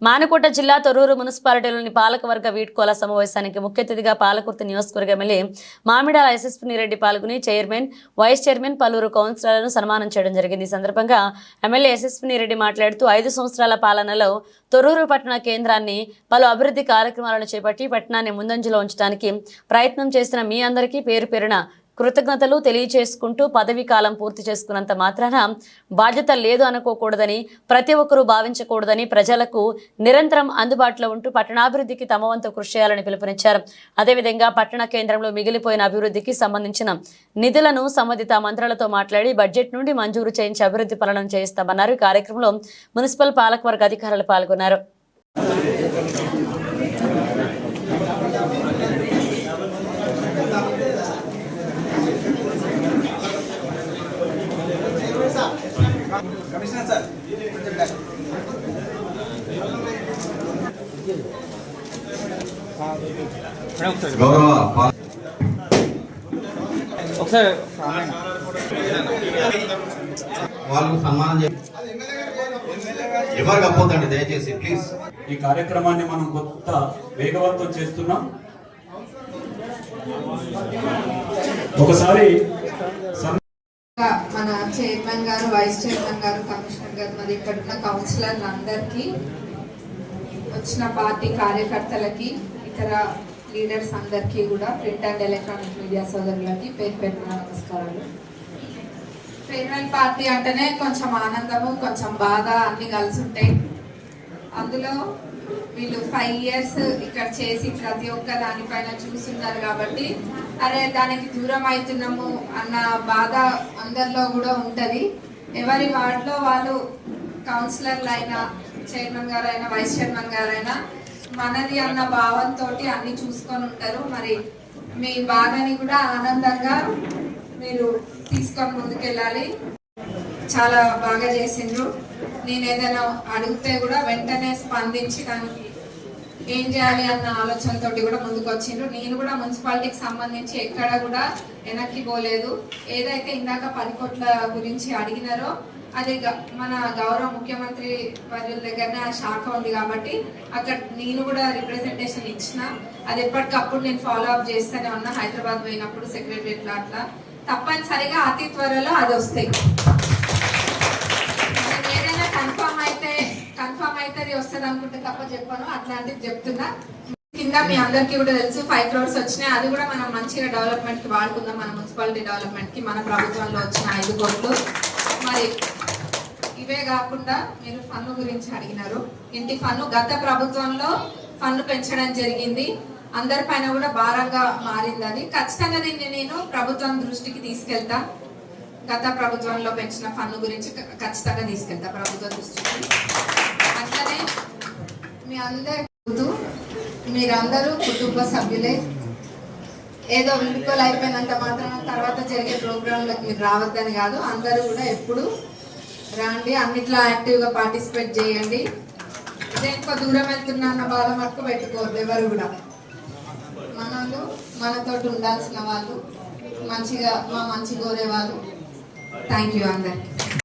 మానుకోట జిల్లా తొర్రూరు మున్సిపాలిటీలోని పాలకవర్గ వీడ్కోల సమావేశానికి ముఖ్య అతిథిగా పాలకుర్తి నియోజకవర్గ ఎమ్మెల్యే మామిడాల ఎస్ఎస్పీ రెడ్డి పాల్గొని చైర్మన్, వైస్ చైర్మన్, పలువురు కౌన్సిలర్లను సన్మానం చేయడం జరిగింది. ఈ సందర్భంగా ఎమ్మెల్యే ఎస్ఎస్పీ రెడ్డి మాట్లాడుతూ 5 సంవత్సరాల పాలనలో తొర్రూరు పట్టణ కేంద్రాన్ని పలు అభివృద్ధి కార్యక్రమాలను చేపట్టి పట్టణాన్ని ముందంజలో ఉంచడానికి ప్రయత్నం చేసిన మీ అందరికీ పేరు పేరున కృతజ్ఞతలు తెలియజేసుకుంటూ పదవీ కాలం పూర్తి చేసుకున్నంత మాత్రాన బాధ్యత లేదు అనుకోకూడదని, ప్రతి ఒక్కరూ భావించకూడదని, ప్రజలకు నిరంతరం అందుబాటులో ఉంటూ పట్టణాభివృద్ధికి తమ వంతు కృషి చేయాలని పిలుపునిచ్చారు. అదేవిధంగా పట్టణ కేంద్రంలో మిగిలిపోయిన అభివృద్ధికి సంబంధించిన నిధులను సంబంధిత మంత్రులతో మాట్లాడి బడ్జెట్ నుండి మంజూరు చేయించి అభివృద్ధి పనులను చేయిస్తామన్నారు. ఈ కార్యక్రమంలో మున్సిపల్ పాలకవర్గ అధికారులు పాల్గొన్నారు. వాళ్ళు సన్మానం ఎవరు కప్పొద్దండి దయచేసి ప్లీజ్. ఈ కార్యక్రమాన్ని మనం కొత్త వేగవంతం చేస్తున్నాం. ఒకసారి మన చైర్మన్ గారు, వైస్ చైర్మన్ గారు, కమిషనర్ గారు, మరి ఇక్కడ ఉన్న కౌన్సిలర్లు అందరికీ, వచ్చిన పార్టీ కార్యకర్తలకి, ఇతర లీడర్స్ అందరికీ కూడా, ప్రింట్ అండ్ ఎలక్ట్రానిక్ మీడియా సోదరులకి పేరు పేరున నమస్కారాలు. ఫేర్వెల్ పార్టీ అంటేనే కొంచెం ఆనందము, కొంచెం బాధ అన్ని కలిసి ఉంటాయి. అందులో వీళ్ళు 5 years ఇక్కడ చేసి ప్రతి ఒక్క దానిపైన చూస్తున్నారు కాబట్టి అరే దానికి దూరం అవుతున్నాము అన్న బాధ అందరిలో కూడా ఉంటది. ఎవరి వార్డులో వాళ్ళు కౌన్సిలర్లు అయినా, చైర్మన్ గారు అయినా, వైస్ చైర్మన్ గారు అయినా మనది అన్న భావంతో అన్ని చూసుకొని ఉంటారు. మరి మీ బాధని కూడా ఆనందంగా మీరు తీసుకొని ముందుకెళ్ళాలి. చాలా బాగా చేసిండ్రు. నేను ఏదైనా అడిగితే కూడా వెంటనే స్పందించి దానికి ఏం చేయాలి అన్న ఆలోచనతో కూడా ముందుకు వచ్చిండ్రు. నేను కూడా మున్సిపాలిటీకి సంబంధించి ఎక్కడ కూడా వెనక్కి పోలేదు. ఏదైతే ఇందాక 10 కోట్ల గురించి అడిగినారో అది మన గౌరవ ముఖ్యమంత్రి వారి దగ్గరనే ఆ శాఖ ఉంది కాబట్టి అక్కడ నేను కూడా రిప్రజెంటేషన్ ఇచ్చిన. అది ఎప్పటికప్పుడు నేను ఫాలో అప్ చేస్తూనే ఉన్నా. హైదరాబాద్ పోయినప్పుడు సెక్రటరియట్లో అట్లా తప్పనిసరిగా అతి త్వరలో అది వస్తాయి. ఏదైనా కన్ఫర్మ్ అయితే వస్తుంది అనుకుంటే తప్ప చెప్పను, అట్లాంటివి చెప్తున్నా. కింద మీ అందరికీ కూడా తెలుసు 5 crores వచ్చినాయి. అది కూడా మనం మంచిగా డెవలప్మెంట్ కి వాడుకుందాం. మన మున్సిపాలిటీ డెవలప్మెంట్ కి మన ప్రభుత్వంలో వచ్చిన 5 కోట్లు. మరి ఇవే కాకుండా మీరు ఫన్ను గురించి అడిగినారు. ఇంటి ఫన్ను గత ప్రభుత్వంలో ఫన్ను పెంచడం జరిగింది. అందరిపైన కూడా భారంగా మారింది. అది ఖచ్చితంగా దీన్ని నేను ప్రభుత్వం దృష్టికి తీసుకెళ్తా. గత ప్రభుత్వంలో పెంచిన ఫన్ను గురించి ఖచ్చితంగా తీసుకెళ్తా ప్రభుత్వం దృష్టికి. అట్లనే మీరందరూ కుటుంబ సభ్యులే. ఏదో వీడ్కోలు అయిపోయినంత మాత్రం తర్వాత జరిగే ప్రోగ్రాంలకు మీరు రావద్దని కాదు. అందరూ కూడా ఎప్పుడు రండి, అన్నిట్లో యాక్టివ్గా పార్టిసిపేట్ చేయండి. దేనికో దూరం వెళ్తున్నా అన్న బాధ మట్టుకు పెట్టుకోవద్దు. ఎవరు కూడా మనతోటి ఉండాల్సిన వాళ్ళు, మంచిగా మా మంచి కోరే వాళ్ళు. థ్యాంక్ యూ అందరికి.